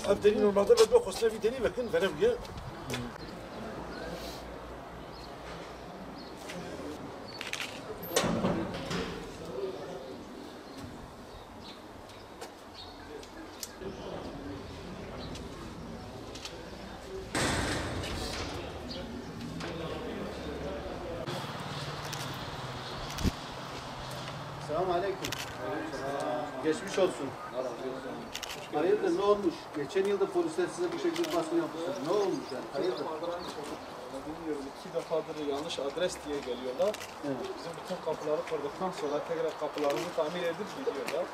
Abdeni normalde ve bu kosna bir deni bakın verev ya. Selamünaleyküm. Geçmiş olsun. Hayırdır, ne olmuş? Geçen yılda polisler size bu şekilde baskın yapmışlar. Ne olmuş yani? Hayırdır? Bilmiyorum, 2 defadır yanlış adres diye geliyorlar. Evet. Bizim bütün kapıları kırdıktan sonra tekrar kapılarını tamir edip gidiyorlar.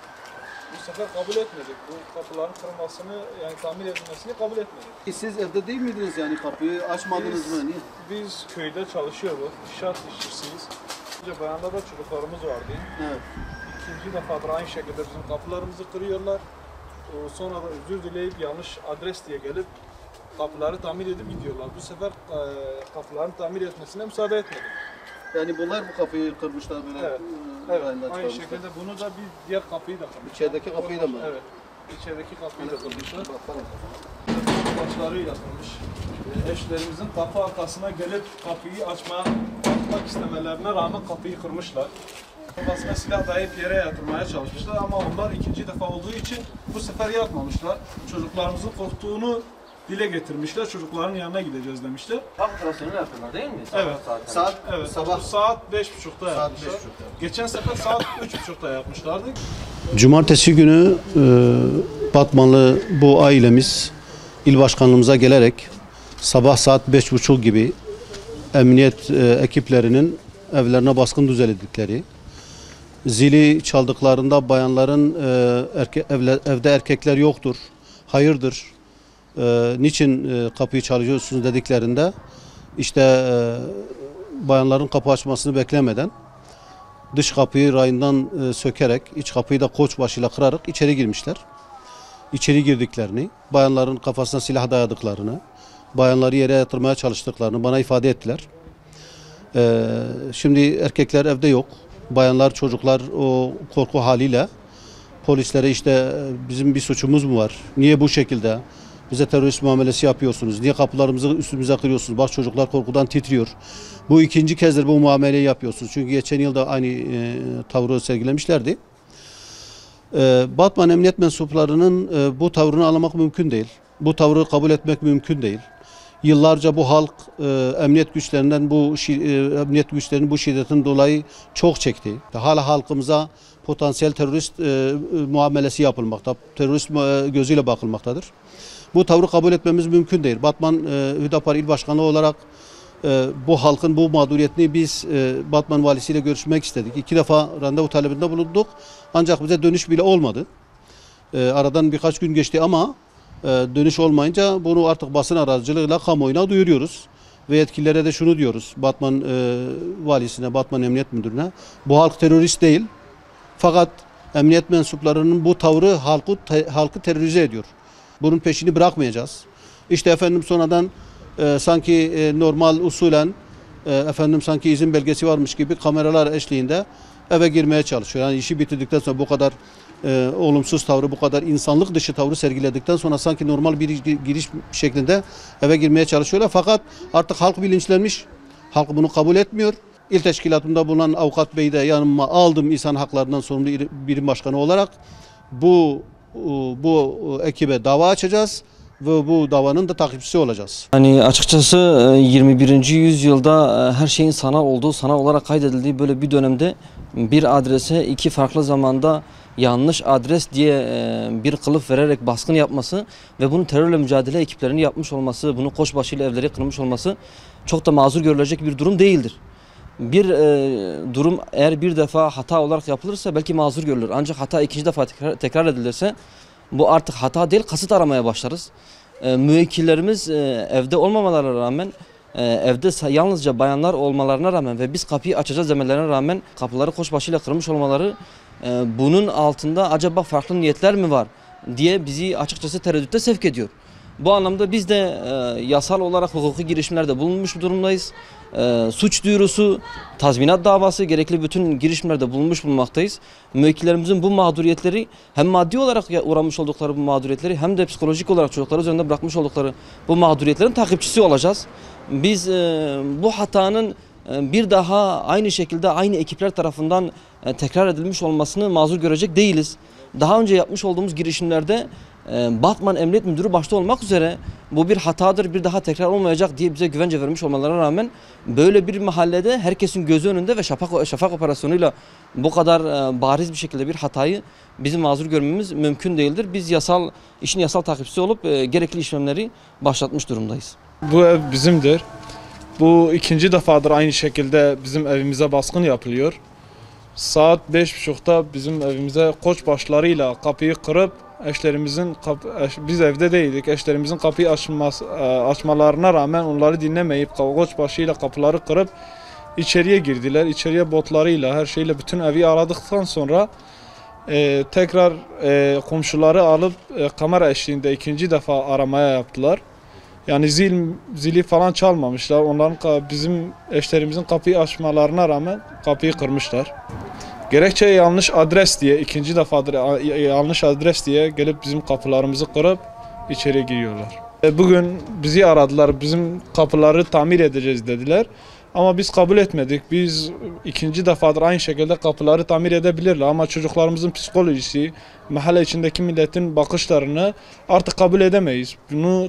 Bu sefer kabul etmedik. Bu kapıların kırılmasını, yani tamir edilmesini kabul etmedik. Siz evde değil miydiniz yani kapıyı açmadınız mı? Niye? Biz köyde çalışıyoruz, inşaat işçisiyiz. Önce bayanda da çocuklarımız vardı. Evet. İkinci defadır aynı şekilde bizim kapılarımızı kırıyorlar. Sonra da özür dileyip yanlış adres diye gelip kapıları tamir edip gidiyorlar. Bu sefer kapıların tamir etmesine müsaade etmedik. Yani bunlar bu kapıyı kırmışlar böyle. Evet. Evet, aynı şekilde bunu da bir diğer kapıyı da kırmışlar. İçerideki kapıyı da mı? Evet. İçerideki kapıyı da kırmışlar. Başları yapılmış. Eşlerimizin kapı arkasına gelip kapıyı açmak istemelerine rağmen kapıyı kırmışlar. Kafasına silah dayayıp yere yatırmaya çalışmışlar ama onlar ikinci defa olduğu için bu sefer yapmamışlar. Çocuklarımızın korktuğunu dile getirmişler. Çocukların yanına gideceğiz demişler. Tam operasyonu yapıyorlar değil mi? Evet. Saat Sabah saat 5.30'da yapmışlar. 5.30'da. Geçen sefer saat 3.30'da yapmışlardı. Cumartesi günü Batmanlı bu ailemiz il başkanlığımıza gelerek sabah saat 5.30 gibi emniyet ekiplerinin evlerine baskın düzenledikleri, zili çaldıklarında bayanların evde erkekler yoktur, hayırdır, niçin kapıyı çalıyorsunuz dediklerinde işte bayanların kapı açmasını beklemeden dış kapıyı rayından sökerek iç kapıyı da koçbaşıyla kırarak içeri girmişler. İçeri girdiklerini, bayanların kafasına silah dayadıklarını, bayanları yere yatırmaya çalıştıklarını bana ifade ettiler. Şimdi erkekler evde yok. Bayanlar, çocuklar o korku haliyle polislere işte bizim bir suçumuz mu var? Niye bu şekilde bize terörist muamelesi yapıyorsunuz? Niye kapılarımızı üstümüze kırıyorsunuz? Bak çocuklar korkudan titriyor. Bu ikinci kezdir bu muameleyi yapıyorsunuz. Çünkü geçen yılda aynı tavrı sergilemişlerdi. Batman emniyet mensuplarının bu tavrını anlamak mümkün değil. Bu tavrı kabul etmek mümkün değil. Yıllarca bu halk emniyet güçlerinin bu şiddetin dolayı çok çekti. Hala halkımıza potansiyel terörist muamelesi yapılmakta, terörist gözüyle bakılmaktadır. Bu tavrı kabul etmemiz mümkün değil. Batman Hüdapar İl Başkanlığı olarak bu halkın bu mağduriyetini biz Batman valisiyle görüşmek istedik. 2 defa randevu talebinde bulunduk. Ancak bize dönüş bile olmadı. Aradan birkaç gün geçti ama dönüş olmayınca bunu artık basın aracılığıyla kamuoyuna duyuruyoruz. Ve yetkililere de şunu diyoruz. Batman valisine, Batman Emniyet Müdürü'ne. Bu halk terörist değil. Fakat emniyet mensuplarının bu tavrı halkı terörize ediyor. Bunun peşini bırakmayacağız. İşte efendim sonradan sanki normal usulen sanki izin belgesi varmış gibi kameralar eşliğinde eve girmeye çalışıyor. Yani işi bitirdikten sonra bu kadar olumsuz tavrı, bu kadar insanlık dışı tavrı sergiledikten sonra sanki normal bir giriş şeklinde eve girmeye çalışıyorlar. Fakat artık halk bilinçlenmiş. Halk bunu kabul etmiyor. İl teşkilatında bulunan avukat beyi de yanıma aldım insan haklarından sorumlu birim başkanı olarak. Bu ekibe dava açacağız ve bu davanın da takipçisi olacağız. Yani açıkçası 21. yüzyılda her şeyin sanal olduğu, sanal olarak kaydedildiği böyle bir dönemde bir adrese 2 farklı zamanda yanlış adres diye bir kılıf vererek baskın yapması ve bunu terörle mücadele ekiplerinin yapmış olması, bunu koçbaşıyla evleri kırmış olması çok da mazur görülecek bir durum değildir. Bir durum eğer bir defa hata olarak yapılırsa belki mazur görülür. Ancak hata ikinci defa tekrar edilirse bu artık hata değil, kasıt aramaya başlarız. Müvekkillerimiz evde olmamalarına rağmen, evde yalnızca bayanlar olmalarına rağmen ve biz kapıyı açacağız demelerine rağmen kapıları koçbaşıyla kırmış olmaları bunun altında acaba farklı niyetler mi var diye bizi açıkçası tereddütte sevk ediyor. Bu anlamda biz de yasal olarak hukuki girişimlerde bulunmuş durumdayız. Suç duyurusu, tazminat davası gerekli bütün girişimlerde bulunmuş bulunmaktayız. Müvekkillerimizin bu mağduriyetleri hem maddi olarak uğramış oldukları bu mağduriyetleri hem de psikolojik olarak çocukları üzerinde bırakmış oldukları bu mağduriyetlerin takipçisi olacağız. Biz bu hatanın bir daha aynı şekilde aynı ekipler tarafından tekrar edilmiş olmasını mazur görecek değiliz. Daha önce yapmış olduğumuz girişimlerde Batman Emniyet Müdürü başta olmak üzere bu bir hatadır, bir daha tekrar olmayacak diye bize güvence vermiş olmalarına rağmen böyle bir mahallede herkesin gözü önünde ve şafak operasyonuyla bu kadar bariz bir şekilde bir hatayı bizim mazur görmemiz mümkün değildir. Biz işin yasal takipçisi olup gerekli işlemleri başlatmış durumdayız. Bu ev bizimdir. Bu ikinci defadır aynı şekilde bizim evimize baskın yapılıyor. Saat 5.30'da bizim evimize koçbaşlarıyla kapıyı kırıp biz evde değildik. Eşlerimizin kapıyı açmalarına rağmen onları dinlemeyip koçbaşıyla kapıları kırıp içeriye girdiler. İçeriye botlarıyla her şeyle bütün evi aradıktan sonra tekrar komşuları alıp kamera eşliğinde ikinci defa aramaya yaptılar. Yani zili falan çalmamışlar. Bizim eşlerimizin kapıyı açmalarına rağmen kapıyı kırmışlar. Gerekçe yanlış adres diye, ikinci defadır yanlış adres diye gelip bizim kapılarımızı kırıp içeri giriyorlar. Bugün bizi aradılar, bizim kapıları tamir edeceğiz dediler. Ama biz kabul etmedik. Biz ikinci defadır aynı şekilde kapıları tamir edebilirler. Ama çocuklarımızın psikolojisi, mahalle içindeki milletin bakışlarını artık kabul edemeyiz. Bunu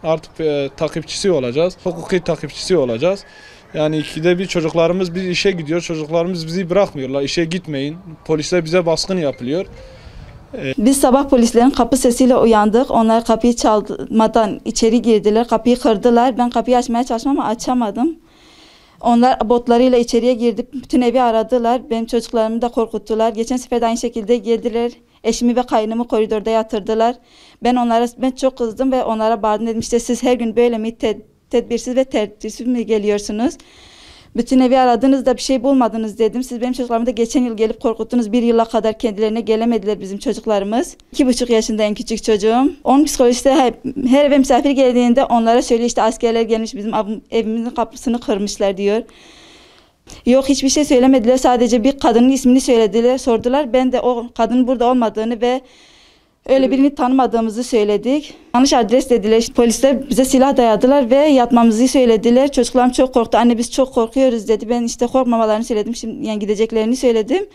artık takipçisi olacağız, hukuki takipçisi olacağız. Yani ikide bir çocuklarımız biz işe gidiyor, çocuklarımız bizi bırakmıyorlar. İşe gitmeyin, polisler bize baskın yapılıyor. Biz sabah polislerin kapı sesiyle uyandık. Onlar kapıyı çalmadan içeri girdiler, kapıyı kırdılar. Ben kapıyı açmaya çalıştım ama açamadım. Onlar botlarıyla içeriye girdi, bütün evi aradılar. Benim çocuklarımı da korkuttular. Geçen sefer de aynı şekilde geldiler. Eşimi ve kaynımı koridorda yatırdılar. Ben çok kızdım ve onlara bağırdım, dedim işte siz her gün böyle mi tedbirsiz ve tertipsiz mi geliyorsunuz? Bütün evi aradınız da bir şey bulmadınız dedim. Siz benim çocuklarımı da geçen yıl gelip korkuttunuz. 1 yıla kadar kendilerine gelemediler bizim çocuklarımız. 2,5 yaşında en küçük çocuğum. Onun psikolojisi her eve misafir geldiğinde onlara söylüyor işte askerler gelmiş bizim evimizin kapısını kırmışlar diyor. Yok hiçbir şey söylemediler. Sadece bir kadının ismini söylediler, sordular. Ben de o kadının burada olmadığını ve öyle birini tanımadığımızı söyledik. Yanlış adres dediler. Polisler bize silah dayadılar ve yatmamızı söylediler. Çocuklarım çok korktu. Anne biz çok korkuyoruz dedi. Ben işte korkmamalarını söyledim. Şimdi yani gideceklerini söyledim.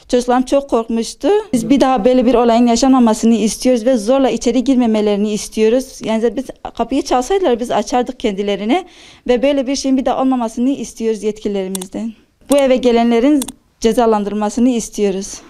Çocuklarım çok korkmuştu. Biz bir daha böyle bir olayın yaşanmamasını istiyoruz ve zorla içeri girmemelerini istiyoruz. Yani biz kapıyı çalsaydılar biz açardık kendilerine ve böyle bir şeyin bir daha olmamasını istiyoruz yetkililerimizden. Bu eve gelenlerin cezalandırılmasını istiyoruz.